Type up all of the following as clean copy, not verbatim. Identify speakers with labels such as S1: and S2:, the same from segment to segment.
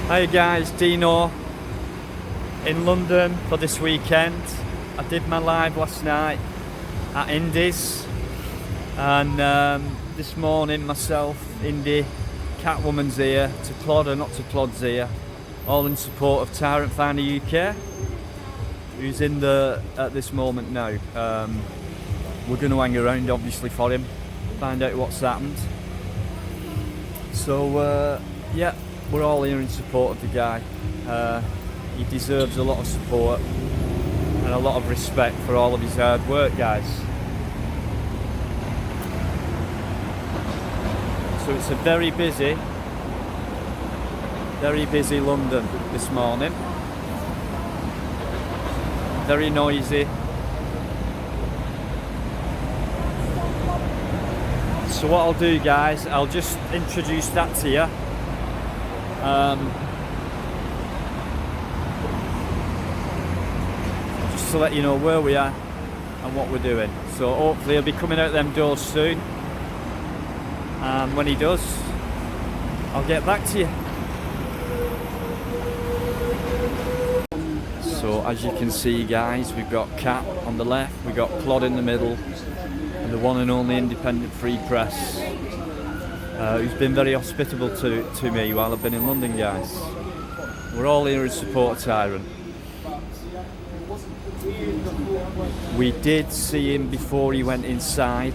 S1: Hi guys, Dino in London for this weekend. I did my live last night at Indies, and this morning myself, Indy, Catwoman's here, to Plod or not to Plod's here, all in support of Tyrant Finder UK, who's in the at this moment now. We're going to hang around obviously for him, find out what's happened. So yeah, we're all here in support of the guy. He deserves a lot of support and a lot of respect for all of his hard work, guys. So it's a very busy London this morning. Very noisy. So what I'll do, guys, I'll just introduce that to you. Just to let you know where we are and what we're doing. So hopefully he'll be coming out them doors soon. And when he does, I'll get back to you. So as you can see, guys, we've got Cat on the left, we've got Plod in the middle, and the one and only independent free press, who's been very hospitable to me while I've been in London, guys. We're all here in support of Tyrant. We did see him before he went inside.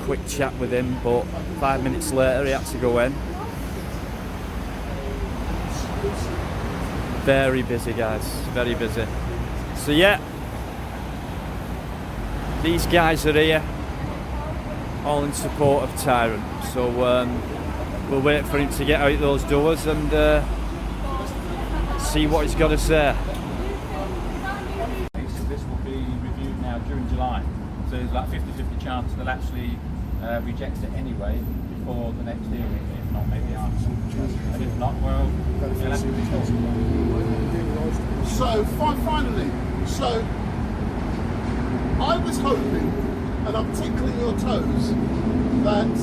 S1: Quick chat with him, but 5 minutes later he had to go in. Very busy, guys, very busy. So yeah, these guys are here, all in support of Tyrant. So we'll wait for him to get out those doors and see what he's got to say.
S2: This will be reviewed now during July, so there's like 50-50 chance they'll actually reject it anyway before the next hearing, if not maybe after. And if not, well, they'll have to be told.
S3: So finally, I was hoping, and I'm tickling your toes, that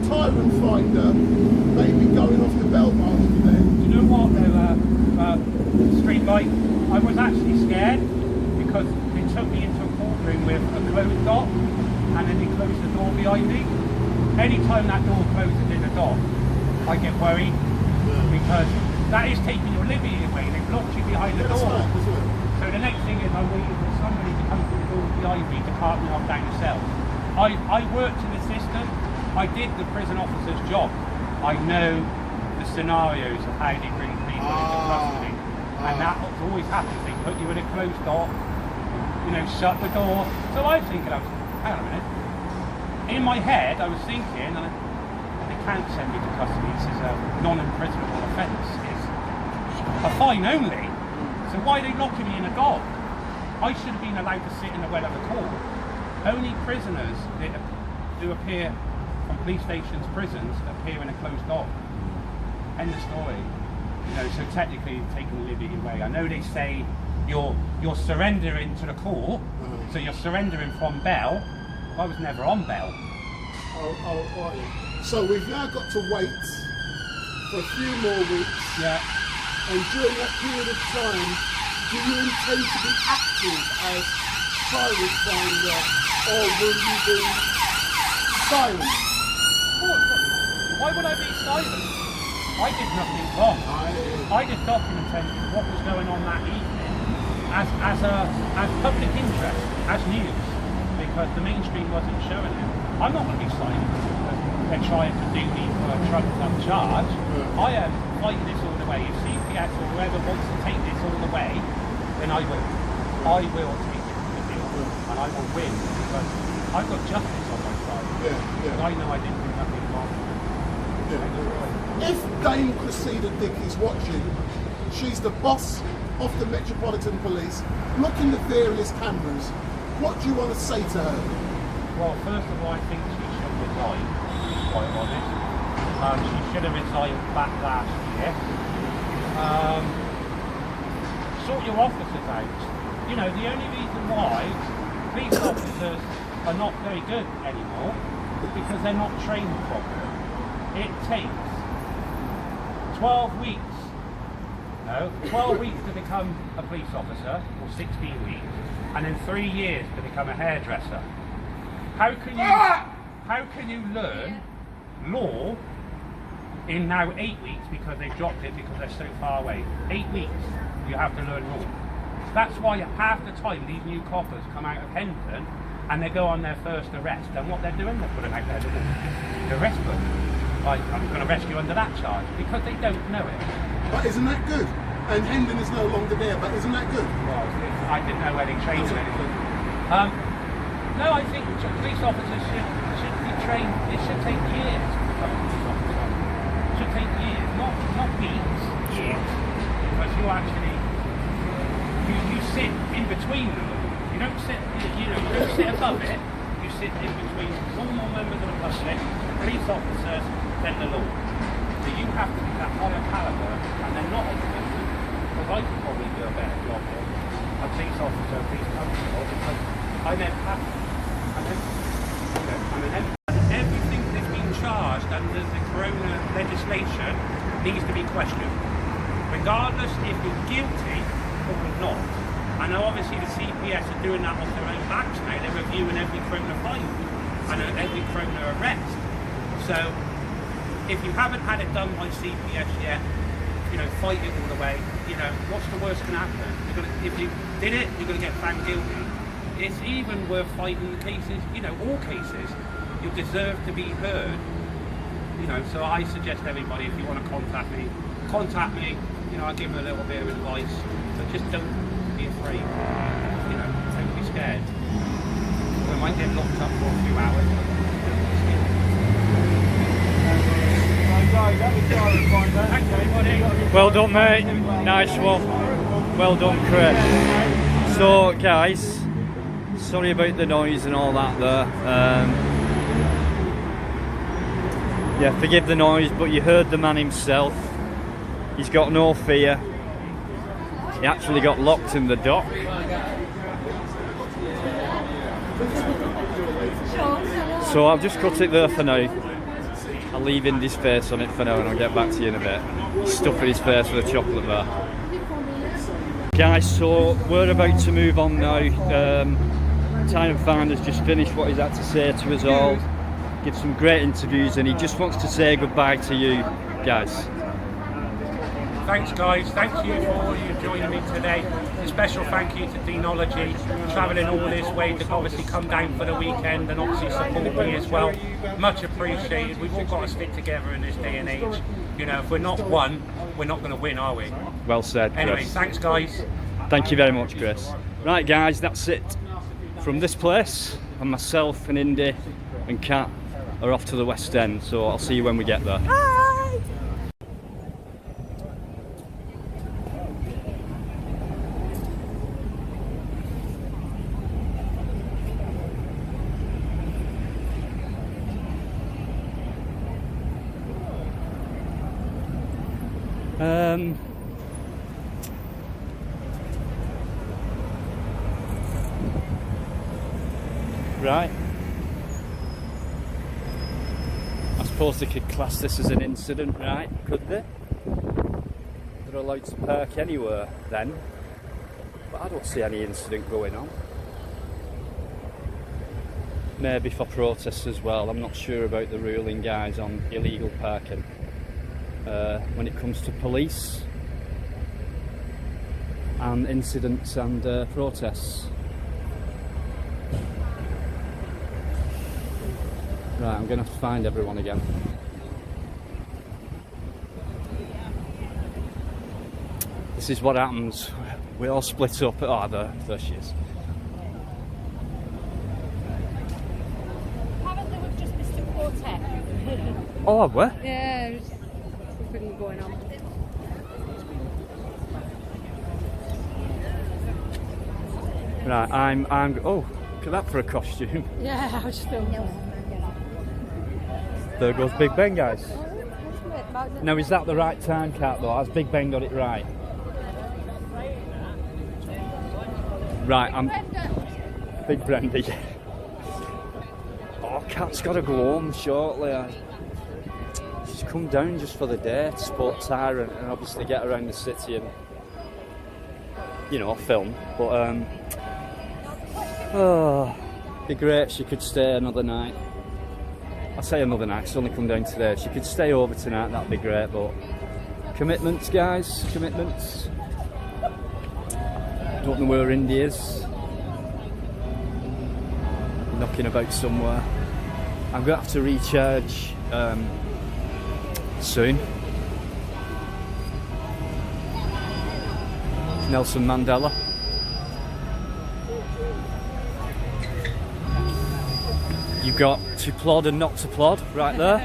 S3: Tyrant Finder may be going off the bell market there.
S4: Do you know what though, Streetlight? I was actually scared because they took me into a courtroom with a closed dock and then they closed the door behind me. Anytime that door closes in a dock, I get worried because that is taking your liberty away. They've locked you behind the door. So the next thing is I'm waiting for somebody to come through the door behind me to cart me off down the cell. I worked in the system. I did the prison officer's job. I know the scenarios of how they bring people into custody. And that always happens. They put you in a closed dock, you know, shut the door. So I was thinking, hang on a minute. In my head, I was thinking, they can't send me to custody. This is a non-imprisonable offence. It's a fine only. So why are they locking me in a dock? I should have been allowed to sit in the well of the court. Only prisoners who appear from police stations, prisons, appear in a closed dock. End of story. You know, so technically you've taken the liberty away. I know they say you're surrendering to the court, so you're surrendering from bail. I was never on bail.
S3: So we've now got to wait for a few more weeks.
S4: Yeah.
S3: And during that period of time, do you intend to be active as Tyrant Finder, or will you be silent?
S4: Why would I be silent? I did nothing wrong. I did document what was going on that evening as public interest, as news, because the mainstream wasn't showing it. I'm not going to be silent because they're trying to do me for a trumped-up charge. I am fighting this all the way. If CPS or whoever wants to take this all the way, then I will. I will take it to the deal, and I will win because I've got justice on my side. And I know I didn't do nothing wrong.
S3: If Dame Cressida Dick is watching, she's the boss of the Metropolitan Police, looking at various cameras. What do you want to say to her?
S4: Well, first of all, I think she should resign, to be quite honest. She should have resigned back last year. Sort your officers out. You know, the only reason why police officers are not very good anymore is because they're not trained properly. It takes 12 weeks. No, 12 weeks to become a police officer, or 16 weeks, and then 3 years to become a hairdresser. How can you learn law in now 8 weeks because they've dropped it because they're so far away? 8 weeks you have to learn law. That's why half the time these new coppers come out of Hendon and they go on their first arrest, and what they're doing, they're putting out their little arrest book. Like, I'm going to arrest you under that charge, because they don't know it.
S3: But isn't that good? And Hendon is no longer there, but isn't that good?
S4: Well, I didn't know where they trained them anything. No, I think police officers should be trained. It should take years to become a police officer. It should take years, not weeks, years. Because you actually, you sit in between them. You don't sit, you don't sit above it. You sit in between normal members of the public, police officers, then the law. So you have to be that higher caliber, and they're not at the moment, because I could probably do a better job than a police officer, a police constable, because I'm empathic. I'm an empath. Everything that's been charged under the Corona legislation needs to be questioned, regardless if you're guilty or not. I know obviously the CPS are doing that off their own backs now. They're reviewing every Corona fine and every Corona arrest. So if you haven't had it done by CPS yet, fight it all the way. What's the worst can happen? If you did it, you're going to get found guilty. It's even worth fighting the cases, all cases. You deserve to be heard. So I suggest everybody, if you want to contact me. I'll give them a little bit of advice, but just don't be afraid. Don't be scared. We might get locked up for a few hours.
S1: Well done, mate. Nice one. Well done, Chris. So, guys, sorry about the noise and all that there. Yeah, forgive the noise, but you heard the man himself. He's got no fear. He actually got locked in the dock. So I'll just cut it there for now. I'll leave Indy's face on it for now, and I'll get back to you in a bit. He's stuffing his face with a chocolate bar. Guys, so we're about to move on now. Time and Find has just finished what he's had to say to us all. Give some great interviews, and he just wants to say goodbye to you guys.
S4: Thanks guys, thank you for all you joining me today. A special thank you to Deanology, travelling all this way to obviously come down for the weekend and obviously support me as well. Much appreciated. We've all got to stick together in this day and age. If we're not one, we're not going to win, are we?
S1: Well said, Chris.
S4: Anyway, thanks guys.
S1: Thank you very much, Chris. Right guys, that's it from this place, and myself and Indy and Kat are off to the West End, so I'll see you when we get there. Right. I suppose they could class this as an incident, right? Could they? They're allowed to park anywhere then, but I don't see any incident going on. Maybe for protests as well. I'm not sure about the ruling, guys, on illegal parking. When it comes to police and incidents and protests. Right, I'm going to have to find everyone again. This is what happens. We all split up. Oh, there she is.
S5: Apparently we've just missed a quartet.
S1: Oh, where?
S5: Yeah, there's something going on.
S1: Right, I'm. Oh, look at that for a costume.
S5: Yeah, I was just filming.
S1: There goes Big Ben, guys. Now, is that the right time, Kat, though? Has Big Ben got it right? Right, I'm... Big Brenda, yeah. Oh, Kat's got to go home shortly. She's come down just for the day to support Tyrant and obviously get around the city and, you know, film. But be great if she could stay another night. I say another night, she's only come down today. If she could stay over tonight, that'd be great. But commitments, guys, commitments. Don't know where Indy is. Knocking about somewhere. I'm going to have to recharge soon. Nelson Mandela. You've got to plod and not to plod right there.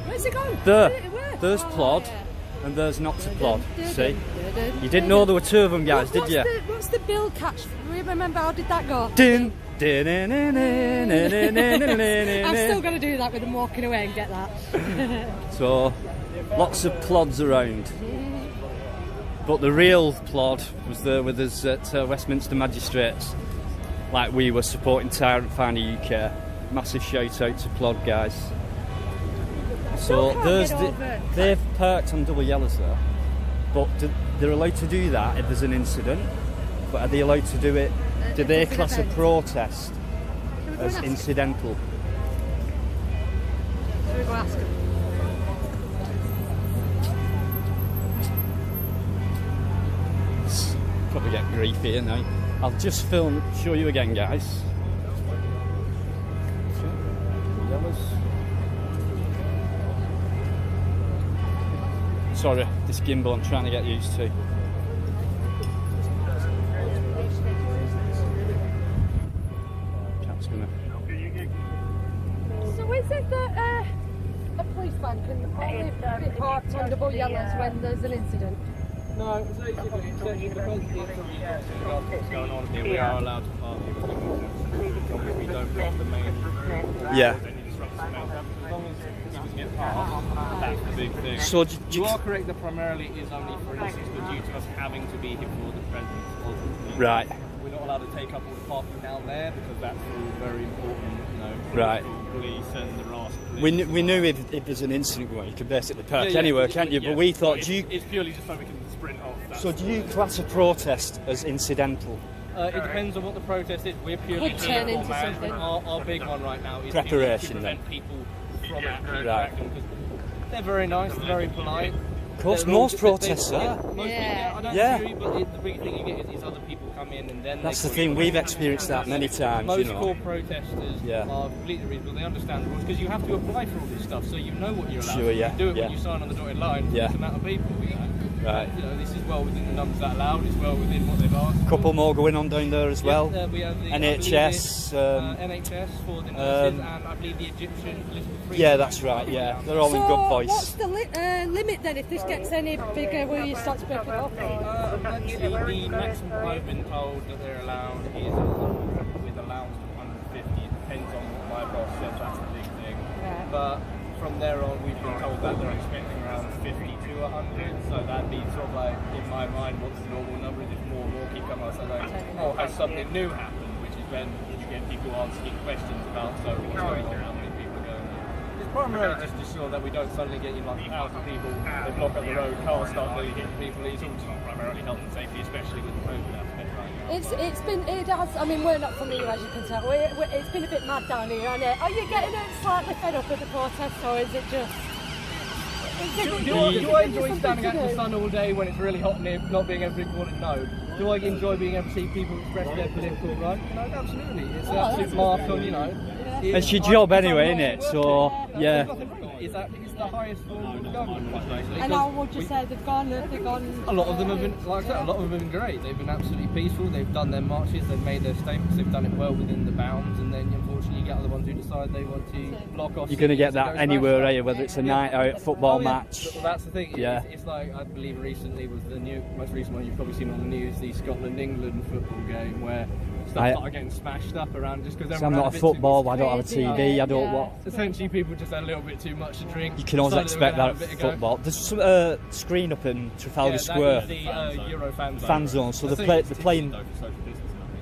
S5: Where's it gone?
S1: There.
S5: Where?
S1: There's
S5: Oh,
S1: plod
S5: yeah.
S1: and there's not to plod. See? You didn't know there were two of them, guys, did you?
S5: What's the bill catch? Remember how did that go?
S1: Din.
S5: I'm still going to do that with them walking away and get that.
S1: So, lots of plods around. But the real plod was there with us at Westminster Magistrates. Like we were supporting Tyrant Finder UK. Massive shout out to plod guys. So they've parked on double yellows there. But they're allowed to do that if there's an incident. But are they allowed to do it? Do they class a protest as incidental?
S5: Should we go ask them?
S1: Probably get grief here now. I'll just show you again, guys. Sorry, this gimbal I'm trying to get used to. Cat's gonna.
S5: So is it that a policeman can only be parked on double yellows when there's an incident?
S2: No, basically, because what's going on here, we are allowed to park here with the we don't block the main.
S1: Yeah.
S2: Any disruption to main traffic. As long as people get past, that's the big thing.
S1: So
S2: you are correct that primarily is only for instance, but due to us having to be here for the presence of the
S1: right.
S2: We're not allowed to take up all the parking down there because that's all very important, you know,
S1: Right.
S2: police and the RAS police.
S1: We knew if there's an incident going, you could basically park anywhere, can't you?
S2: Yeah.
S1: But we thought,
S2: it's purely just so we can sprint off.
S1: So do you class a protest as incidental?
S2: It depends on what the protest is. We're purely
S5: Could turn
S2: here for
S5: into
S2: management.
S5: something.
S2: Our big one right now is
S1: Preparation,
S2: to prevent people from actually
S1: Right.
S2: interacting because they're very nice, very polite.
S1: Of course,
S2: They're all-
S1: most protests
S2: they-
S1: are.
S2: Most
S5: Yeah.
S2: I don't
S1: Yeah.
S2: agree, but the big thing you get is other people come in and then
S1: That's
S2: they
S1: the thing, we've experienced that many times,
S2: Most
S1: you know.
S2: core protesters
S1: Yeah.
S2: are completely reasonable. They understand the rules because you have to apply for all this stuff, so you know what you're allowed.
S1: Sure,
S2: to
S1: yeah,
S2: do it
S1: yeah.
S2: when you sign on the dotted line. For
S1: Yeah.
S2: this amount of people, you know.
S1: Right.
S2: You know, this is well within the numbers that allowed. It's well within what they've asked.
S1: Couple more going on down there as well.
S2: Yeah, we have the
S1: NHS.
S2: NHS for the nurses, and I believe the Egyptian political freedom.
S1: Yeah, that's right. Yeah, they're all in good
S5: What's
S1: voice.
S5: the limit then if this gets any bigger? Will you start to break it up?
S2: Actually, the maximum I've been told that they're allowed is 100 with allowance to 150. It depends on what my boss says. That's the big thing.
S5: Right.
S2: But from there on, we've been told that they're expecting around 50 to 100. So that'd be sort of like, in my mind, what's the normal number? If more and more keep coming out, so like, oh, has something new happened? Which is when you get people asking questions about, so what's going on? How many people are going on? It's primarily just to ensure that we don't suddenly get you like 1,000 people, they block up the road, cars start nearly hitting people. It's all just primarily health and safety, especially with the COVID aspect right now.
S5: It has, I mean, we're not from here as you can tell. It's been a bit mad down here, hasn't it? Are you getting slightly fed up with the protest, or is it just...
S2: Do I enjoy standing out in the sun all day when it's really hot and not being able to drink water? No. Do I enjoy being able to see people express their political right? No, absolutely. It's an absolute mark on, you know.
S1: It's your job anyway, isn't it? So, yeah.
S2: It's the highest form of government, quite basically.
S5: And how would you say they've gone?
S2: A lot of them have been, like I said, a lot of them have been great. They've been absolutely peaceful. They've done their marches. They've made their statements. They've done it well within the bounds. And then, unfortunately, you get other ones who decide they want to block off.
S1: You're going to get
S2: cities and
S1: that
S2: go
S1: anywhere,
S2: smash
S1: are you? Whether it's a night out, football
S2: yeah.
S1: match.
S2: Well, that's the thing.
S1: Yeah.
S2: It's like, I believe recently was the most recent one you've probably seen on the news, the Scotland-England football game where stuff started getting smashed up around just because
S1: So I'm not a football, I don't have a TV, I don't what.
S2: Essentially, people just had a little bit too much to drink.
S1: You can always
S2: decided they were
S1: expect
S2: gonna
S1: that
S2: have a
S1: at
S2: bit of go.
S1: football. There's some screen up in Trafalgar Square.
S2: That is the Euro fan zone.
S1: Fan zone, so they're playing.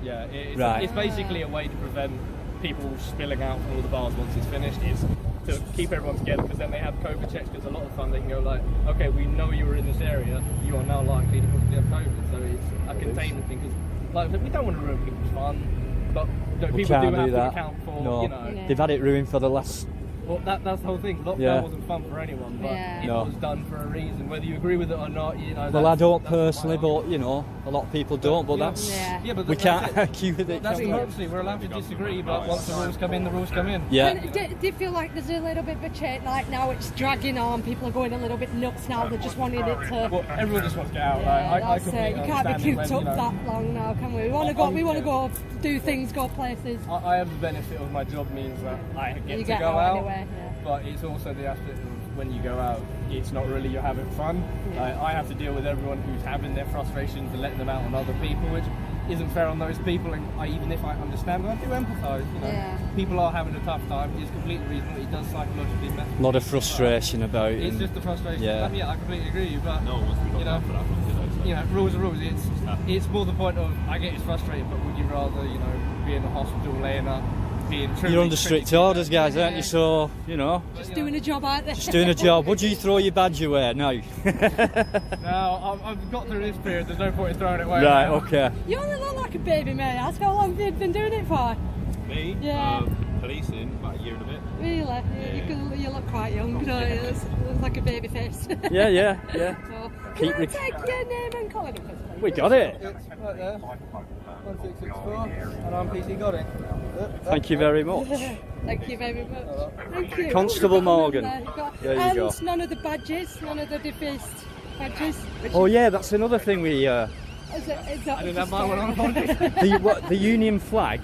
S2: Yeah, it's
S1: Right.
S2: basically a way to prevent people spilling out from all the bars once it's finished. It's
S6: to keep everyone together, because then they have COVID checks, because a lot of the time they can go like, okay, we know you were in this area, you are now likely to possibly have COVID, so it's a containment thing, because like, we don't want to ruin people's fun, but people do have to account for, you know.
S1: They've had it ruined for the last...
S6: Well, that's the whole thing. Lockdown wasn't fun for anyone, but it was done for a reason. Whether you agree with it or not, you know.
S1: Well, I don't personally, but you know, a lot of people don't. But that's
S6: but
S1: we can't argue with it.
S6: That's democracy. We're allowed to disagree, but once the rules come in, the rules come in.
S1: Yeah.
S5: And do you feel like there's a little bit of a change? Like now it's dragging on. People are going a little bit nuts now. They're just wanting it to.
S6: Well, everyone just wants to get out.
S5: Yeah, that's it. You can't be cooped up
S6: that
S5: long now, can we? We want to go. We want to go do things, go places.
S6: I have the benefit of my job means that I get to go out. Anyway, but it's also the aspect of when you go out, it's not really you're having fun. I have to deal with everyone who's having their frustrations and letting them out on other people, which isn't fair on those people. And even if I understand, I do empathise. You know, people are having a tough time. It's completely reasonable. It does psychologically mess.
S1: A lot of frustration about it.
S6: It's just the frustration. Yeah, I completely agree with you. But you know, rules are rules. It's more the point of I get frustrated, but would you rather be in the hospital laying up?
S1: You're under strict orders, guys, aren't you? So, you know.
S5: Just doing a job out there.
S1: Just doing a job. Would you throw your badge away? No.
S6: No, I've got through this period. There's no point in throwing it away.
S1: Right, okay.
S5: You only look like a baby, mate. Ask how long have you been doing it for?
S7: Me?
S5: Yeah.
S7: Policing, about a year and a bit.
S5: Really? Yeah. You look quite young, don't you? It looks like a baby face.
S1: Yeah.
S5: So, can I take your name and colour, please?
S1: We got it.
S6: It's right there. 1664, and I'm PC got it.
S1: Thank you very much.
S5: Thank you very much. Thank you.
S1: Constable Morgan.
S5: There you go. None of the badges, none of the defaced badges.
S1: Oh yeah, that's another thing we...
S6: I didn't have my one on.
S1: the Union flag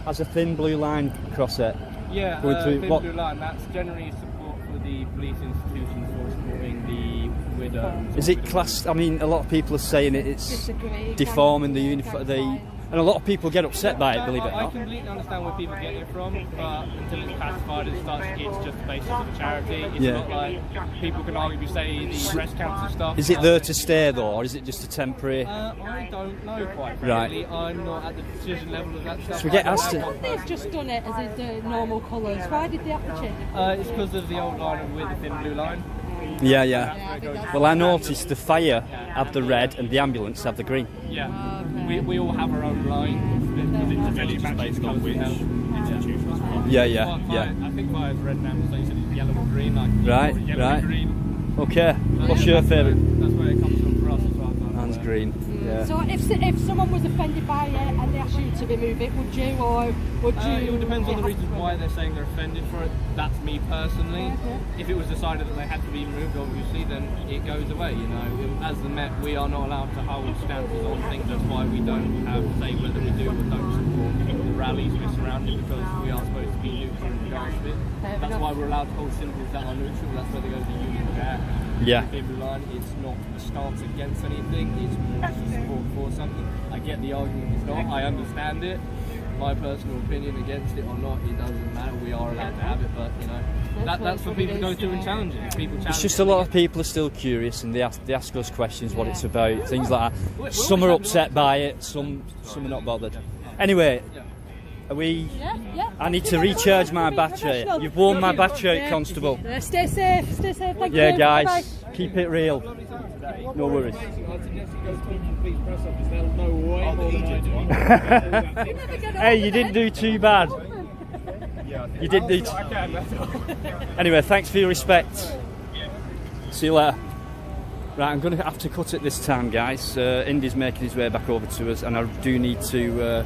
S1: has a thin blue line across it.
S6: Yeah, thin blue line. That's generally support for the police institutions for supporting the widows.
S1: Is it classed? I mean, a lot of people are saying it's deforming the uniform. And a lot of people get upset by it, believe it or not.
S6: I completely understand where people get it from, but until it's classified as such, it's just the basis of a charity. It's not like people can arguably say the breast cancer stuff.
S1: Is it there to stay though, or is it just a temporary?
S6: I don't know quite frankly. I'm not at the decision level of that stuff.
S1: So we get asked
S5: They've just done it as the normal colours. Why did they have to change it?
S6: It's because of the old line with the thin blue line.
S1: Yeah. Well, I noticed the fire have the red and the ambulance have the green.
S6: Yeah. We all have our own line.
S7: It's based on which institution as well.
S1: Yeah.
S6: I think fire's red now, so you said it's yellow and green.
S1: Right.
S6: Green.
S1: Okay. What's your favourite?
S6: That's where it comes from for us as well.
S1: Mine's green. Yeah.
S5: So if someone was offended by it and they asked you to remove it, would you, or would you?
S6: It would depend on the reasons why they're saying they're offended for it. That's me personally. If it was decided that they had to be removed, obviously, then it goes away. As the Met, we are not allowed to hold stances on things. That's why we don't have say whether we do or don't support the rallies we're surrounded, because we are supposed to be neutral in regards to it. That's why we're allowed to hold symbols that are neutral. That's where they go to the Union Jack.
S1: Yeah.
S6: Every line, it's not a stance against anything, it's more just support for something. I get the argument it's not, I understand it. My personal opinion against it or not, it doesn't matter, we are allowed to have it, but that's for people to go through and challenge it. People challenge
S1: it's just a lot of people are still curious and they ask us questions what it's about, things like that. Some are upset by it, some are not bothered. Anyway, are we...
S5: Yeah.
S1: I need to recharge my battery. You've worn my battery out, Constable.
S5: Stay safe, thank you.
S1: Yeah, guys,
S5: Bye-bye.
S1: keep it real. No worries. Hey, you didn't do too bad. You did do Anyway, thanks for your respect. See you later. Right, I'm going to have to cut it this time, guys. Indy's making his way back over to us, and I do need to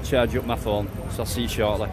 S1: charge up my phone, so I'll see you shortly.